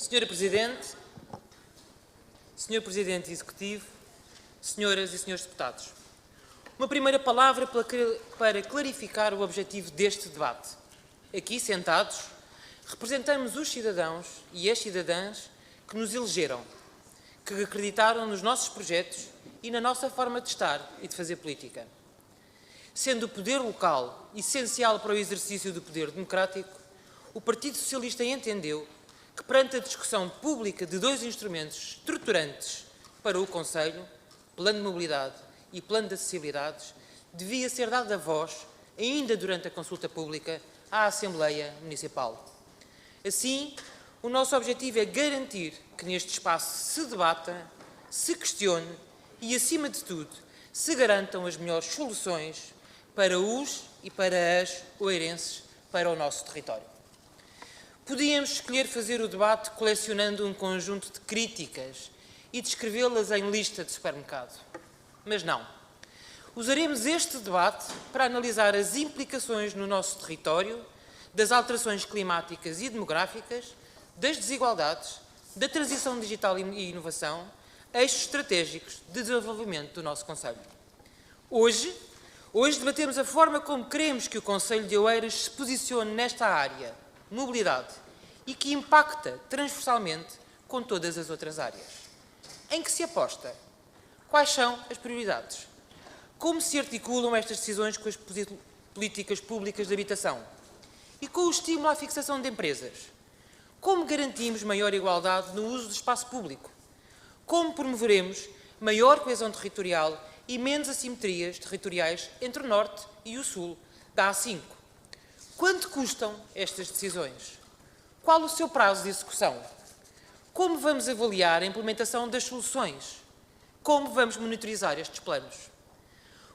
Senhora Presidente, Senhor Presidente Executivo, Senhoras e Senhores Deputados, uma primeira palavra para clarificar o objetivo deste debate. Aqui, sentados, representamos os cidadãos e as cidadãs que nos elegeram, que acreditaram nos nossos projetos e na nossa forma de estar e de fazer política. Sendo o poder local essencial para o exercício do poder democrático, o Partido Socialista entendeu que, perante a discussão pública de dois instrumentos estruturantes para o Conselho, Plano de Mobilidade e Plano de Acessibilidades, devia ser dada voz, ainda durante a consulta pública, à Assembleia Municipal. Assim, o nosso objetivo é garantir que neste espaço se debata, se questione e, acima de tudo, se garantam as melhores soluções para os e para as oeirenses, para o nosso território. Podíamos escolher fazer o debate colecionando um conjunto de críticas e descrevê-las em lista de supermercado. Mas não. Usaremos este debate para analisar as implicações no nosso território das alterações climáticas e demográficas, das desigualdades, da transição digital e inovação, eixos estratégicos de desenvolvimento do nosso Conselho. Hoje debatemos a forma como queremos que o Conselho de Oeiras se posicione nesta área, mobilidade, e que impacta transversalmente com todas as outras áreas. Em que se aposta? Quais são as prioridades? Como se articulam estas decisões com as políticas públicas de habitação? E com o estímulo à fixação de empresas? Como garantimos maior igualdade no uso do espaço público? Como promoveremos maior coesão territorial e menos assimetrias territoriais entre o Norte e o Sul da A5? Quanto custam estas decisões? Qual o seu prazo de execução? Como vamos avaliar a implementação das soluções? Como vamos monitorizar estes planos?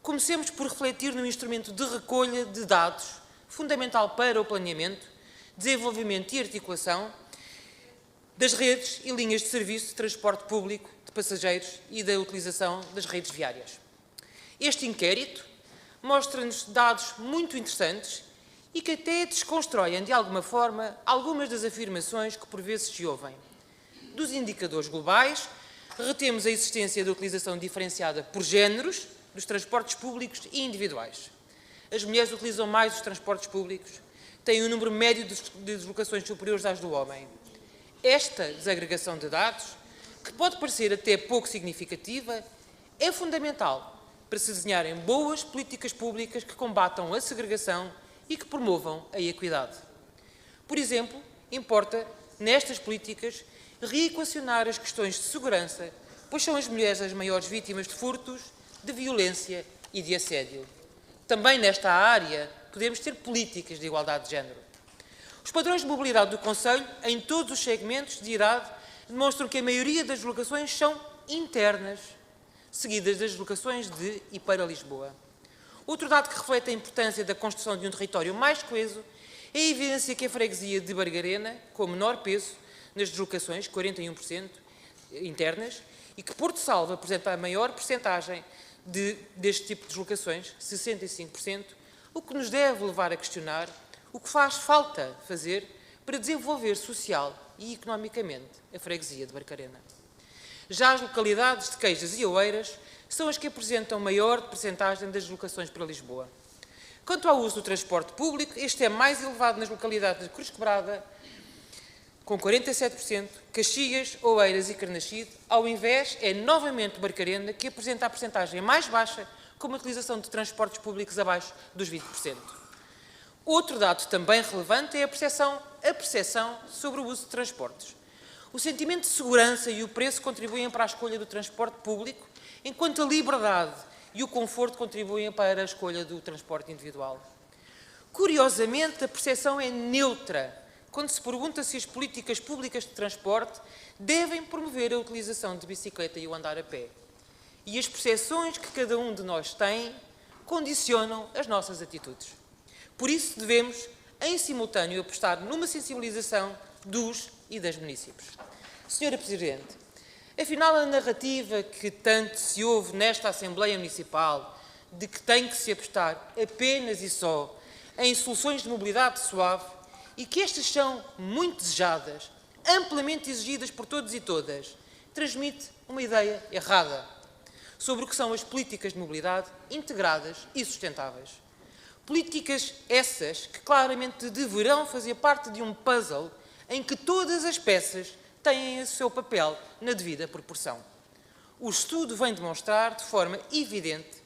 Comecemos por refletir no instrumento de recolha de dados, fundamental para o planeamento, desenvolvimento e articulação das redes e linhas de serviço de transporte público de passageiros e da utilização das redes viárias. Este inquérito mostra-nos dados muito interessantes e que até desconstroem, de alguma forma, algumas das afirmações que por vezes se ouvem. Dos indicadores globais, retemos a existência da utilização diferenciada por géneros dos transportes públicos e individuais. As mulheres utilizam mais os transportes públicos, têm um número médio de deslocações superiores às do homem. Esta desagregação de dados, que pode parecer até pouco significativa, é fundamental para se desenharem boas políticas públicas que combatam a segregação e que promovam a equidade. Por exemplo, importa, nestas políticas, reequacionar as questões de segurança, pois são as mulheres as maiores vítimas de furtos, de violência e de assédio. Também nesta área podemos ter políticas de igualdade de género. Os padrões de mobilidade do Conselho, em todos os segmentos de idade, demonstram que a maioria das deslocações são internas, seguidas das deslocações de e para Lisboa. Outro dado que reflete a importância da construção de um território mais coeso é a evidência que a freguesia de Barcarena, com menor peso nas deslocações, 41% internas, e que Porto Salvo apresenta a maior percentagem deste tipo de deslocações, 65%, o que nos deve levar a questionar o que faz falta fazer para desenvolver social e economicamente a freguesia de Barcarena. Já as localidades de Queijas e Oeiras são as que apresentam maior percentagem das deslocações para Lisboa. Quanto ao uso do transporte público, este é mais elevado nas localidades de Cruz Quebrada, com 47%, Caxias, Oeiras e Carnaxide. Ao invés, é novamente Barcarena que apresenta a percentagem mais baixa, com uma utilização de transportes públicos abaixo dos 20%. Outro dado também relevante é a percepção sobre o uso de transportes. O sentimento de segurança e o preço contribuem para a escolha do transporte público, enquanto a liberdade e o conforto contribuem para a escolha do transporte individual. Curiosamente, a percepção é neutra quando se pergunta se as políticas públicas de transporte devem promover a utilização de bicicleta e o andar a pé. E as percepções que cada um de nós tem condicionam as nossas atitudes. Por isso, devemos, em simultâneo, apostar numa sensibilização dos e das municípios. Senhora Presidente, afinal, a narrativa que tanto se ouve nesta Assembleia Municipal de que tem que se apostar apenas e só em soluções de mobilidade suave e que estas são muito desejadas, amplamente exigidas por todos e todas, transmite uma ideia errada sobre o que são as políticas de mobilidade integradas e sustentáveis. Políticas essas que claramente deverão fazer parte de um puzzle em que todas as peças têm o seu papel na devida proporção. O estudo vem demonstrar de forma evidente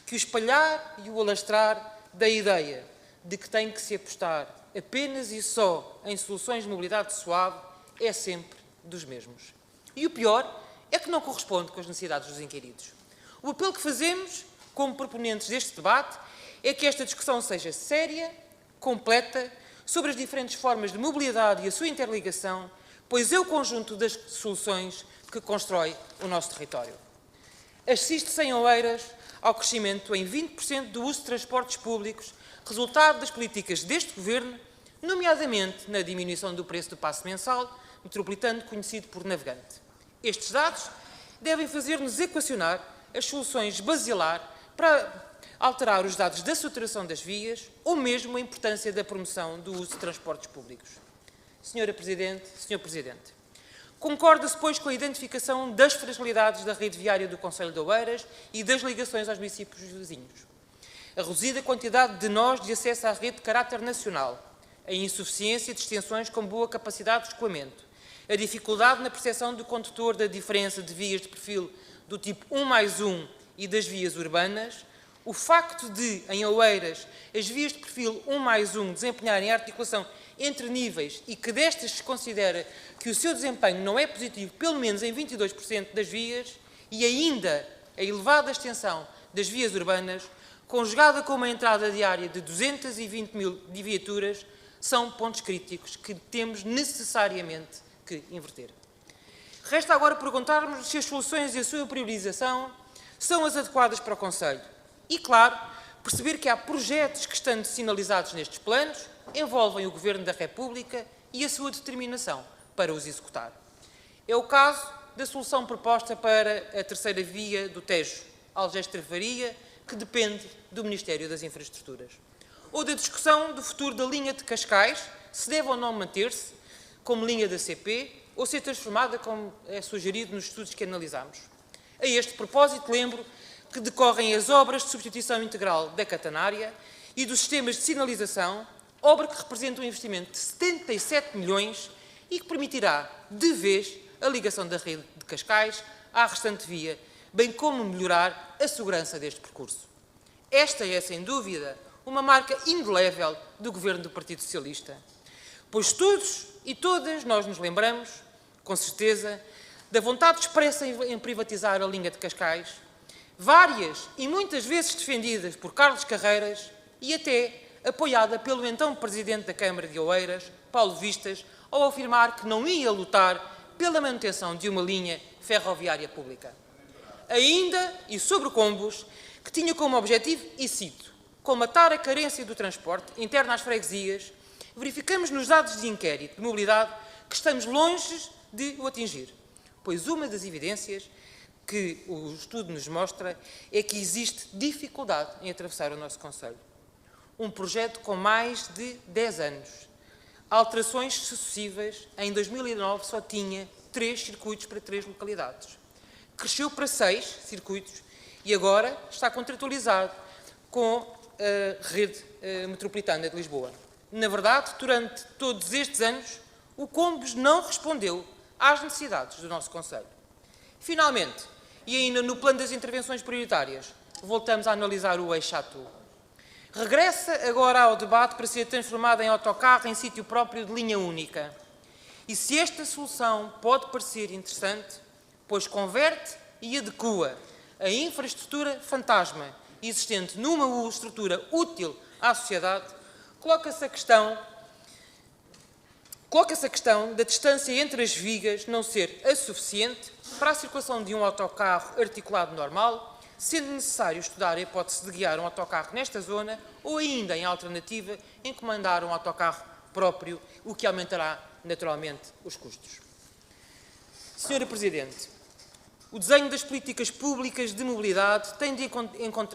que o espalhar e o alastrar da ideia de que tem que se apostar apenas e só em soluções de mobilidade suave é sempre dos mesmos. E o pior é que não corresponde com as necessidades dos inquiridos. O apelo que fazemos, como proponentes deste debate, é que esta discussão seja séria, completa, sobre as diferentes formas de mobilidade e a sua interligação, pois é o conjunto das soluções que constrói o nosso território. Assiste-se em Oeiras ao crescimento em 20% do uso de transportes públicos, resultado das políticas deste Governo, nomeadamente na diminuição do preço do passe mensal metropolitano conhecido por navegante. Estes dados devem fazer-nos equacionar as soluções basilar para alterar os dados da saturação das vias ou mesmo a importância da promoção do uso de transportes públicos. Senhora Presidente, Senhor Presidente, concorda-se, pois, com a identificação das fragilidades da rede viária do concelho de Oeiras e das ligações aos municípios vizinhos. A reduzida quantidade de nós de acesso à rede de caráter nacional, a insuficiência de extensões com boa capacidade de escoamento, a dificuldade na percepção do condutor da diferença de vias de perfil do tipo 1+1 e das vias urbanas, o facto de, em Oeiras, as vias de perfil 1+1 desempenharem a articulação entre níveis e que destas se considera que o seu desempenho não é positivo, pelo menos em 22% das vias, e ainda a elevada extensão das vias urbanas, conjugada com uma entrada diária de 220 mil viaturas, são pontos críticos que temos necessariamente que inverter. Resta agora perguntarmos se as soluções e a sua priorização são as adequadas para o concelho. E, claro, perceber que há projetos que, estando sinalizados nestes planos, envolvem o Governo da República e a sua determinação para os executar. É o caso da solução proposta para a terceira via do Tejo, Algés-Travaria, que depende do Ministério das Infraestruturas. Ou da discussão do futuro da linha de Cascais, se deve ou não manter-se como linha da CP ou ser transformada, como é sugerido nos estudos que analisamos. A este propósito, lembro que decorrem as obras de substituição integral da catenária e dos sistemas de sinalização, obra que representa um investimento de 77 milhões e que permitirá, de vez, a ligação da rede de Cascais à restante via, bem como melhorar a segurança deste percurso. Esta é, sem dúvida, uma marca indelével do Governo do Partido Socialista, pois todos e todas nós nos lembramos, com certeza, da vontade expressa em privatizar a linha de Cascais, várias e muitas vezes defendidas por Carlos Carreiras e até apoiada pelo então Presidente da Câmara de Oeiras, Paulo Vistas, ao afirmar que não ia lutar pela manutenção de uma linha ferroviária pública. Ainda, e sobre o Combos, que tinha como objetivo, e cito, comatar a carência do transporte interno às freguesias, verificamos nos dados de inquérito de mobilidade que estamos longe de o atingir, pois uma das evidências que o estudo nos mostra é que existe dificuldade em atravessar o nosso concelho. Um projeto com mais de 10 anos. Alterações sucessivas, em 2009 só tinha 3 circuitos para 3 localidades. Cresceu para 6 circuitos e agora está contratualizado com a rede metropolitana de Lisboa. Na verdade, durante todos estes anos, o Combos não respondeu às necessidades do nosso concelho. Finalmente, e ainda no plano das intervenções prioritárias, voltamos a analisar o eixo Chateau. Regressa agora ao debate para ser transformado em autocarro em sítio próprio de linha única. E se esta solução pode parecer interessante, pois converte e adequa a infraestrutura fantasma existente numa estrutura útil à sociedade, coloca-se a questão da distância entre as vigas não ser a suficiente para a circulação de um autocarro articulado normal, sendo necessário estudar a hipótese de guiar um autocarro nesta zona ou ainda, em alternativa, encomendar um autocarro próprio, o que aumentará, naturalmente, os custos. Senhora Presidente, o desenho das políticas públicas de mobilidade tem de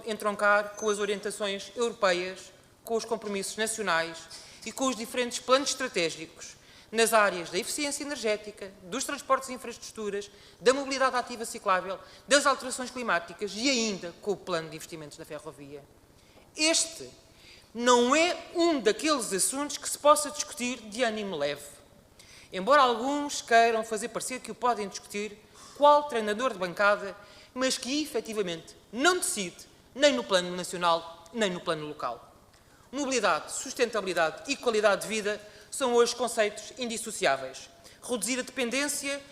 entroncar com as orientações europeias, com os compromissos nacionais e com os diferentes planos estratégicos, nas áreas da eficiência energética, dos transportes e infraestruturas, da mobilidade ativa ciclável, das alterações climáticas e ainda com o plano de investimentos da ferrovia. Este não é um daqueles assuntos que se possa discutir de ânimo leve. Embora alguns queiram fazer parecer que o podem discutir, qual treinador de bancada, mas que efetivamente não decide nem no plano nacional, nem no plano local. Mobilidade, sustentabilidade e qualidade de vida são hoje conceitos indissociáveis. Reduzir a dependência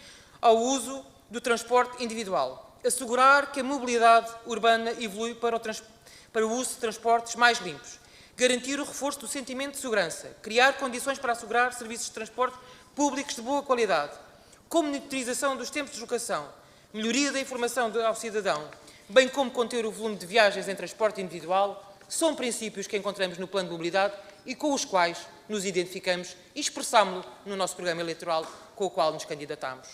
ao uso do transporte individual. Assegurar que a mobilidade urbana evolui para o uso de transportes mais limpos. Garantir o reforço do sentimento de segurança. Criar condições para assegurar serviços de transporte públicos de boa qualidade. Monitorização dos tempos de deslocação. Melhoria da informação ao cidadão, bem como conter o volume de viagens em transporte individual, são princípios que encontramos no Plano de Mobilidade e com os quais nos identificamos e expressámo-lo no nosso programa eleitoral com o qual nos candidatamos.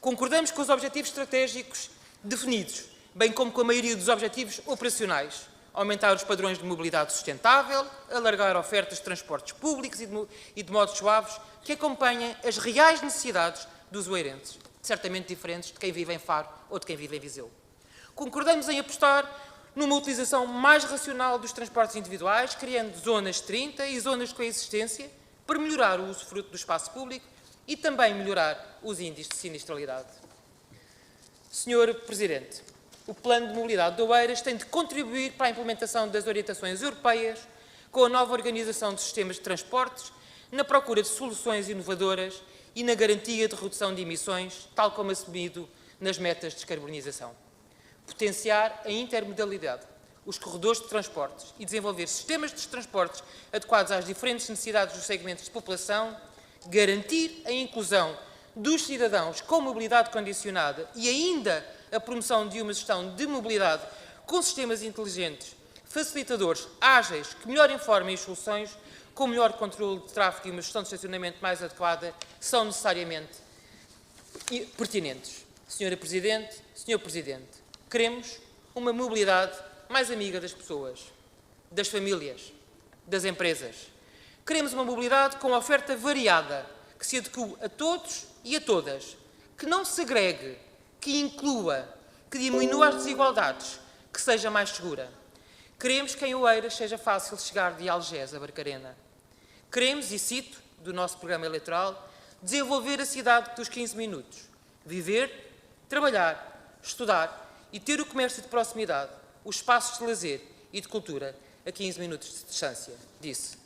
Concordamos com os objetivos estratégicos definidos, bem como com a maioria dos objetivos operacionais. Aumentar os padrões de mobilidade sustentável, alargar ofertas de transportes públicos e de modos suaves que acompanhem as reais necessidades dos oeirenses, certamente diferentes de quem vive em Faro ou de quem vive em Viseu. Concordamos em apostar numa utilização mais racional dos transportes individuais, criando zonas 30 e zonas de coexistência para melhorar o usufruto do espaço público e também melhorar os índices de sinistralidade. Senhor Presidente, o Plano de Mobilidade de Oeiras tem de contribuir para a implementação das orientações europeias com a nova organização de sistemas de transportes, na procura de soluções inovadoras e na garantia de redução de emissões, tal como assumido nas metas de descarbonização. Potenciar a intermodalidade, os corredores de transportes e desenvolver sistemas de transportes adequados às diferentes necessidades dos segmentos de população, garantir a inclusão dos cidadãos com mobilidade condicionada e ainda a promoção de uma gestão de mobilidade com sistemas inteligentes, facilitadores, ágeis, que melhor informem as soluções, com melhor controle de tráfego e uma gestão de estacionamento mais adequada, são necessariamente pertinentes. Senhora Presidente, Senhor Presidente, queremos uma mobilidade mais amiga das pessoas, das famílias, das empresas. Queremos uma mobilidade com oferta variada, que se adeque a todos e a todas, que não segregue, que inclua, que diminua as desigualdades, que seja mais segura. Queremos que em Oeiras seja fácil chegar de Algés a Barcarena. Queremos, e cito do nosso programa eleitoral, desenvolver a cidade dos 15 minutos. Viver, trabalhar, estudar e ter o comércio de proximidade, os espaços de lazer e de cultura a 15 minutos de distância, disse.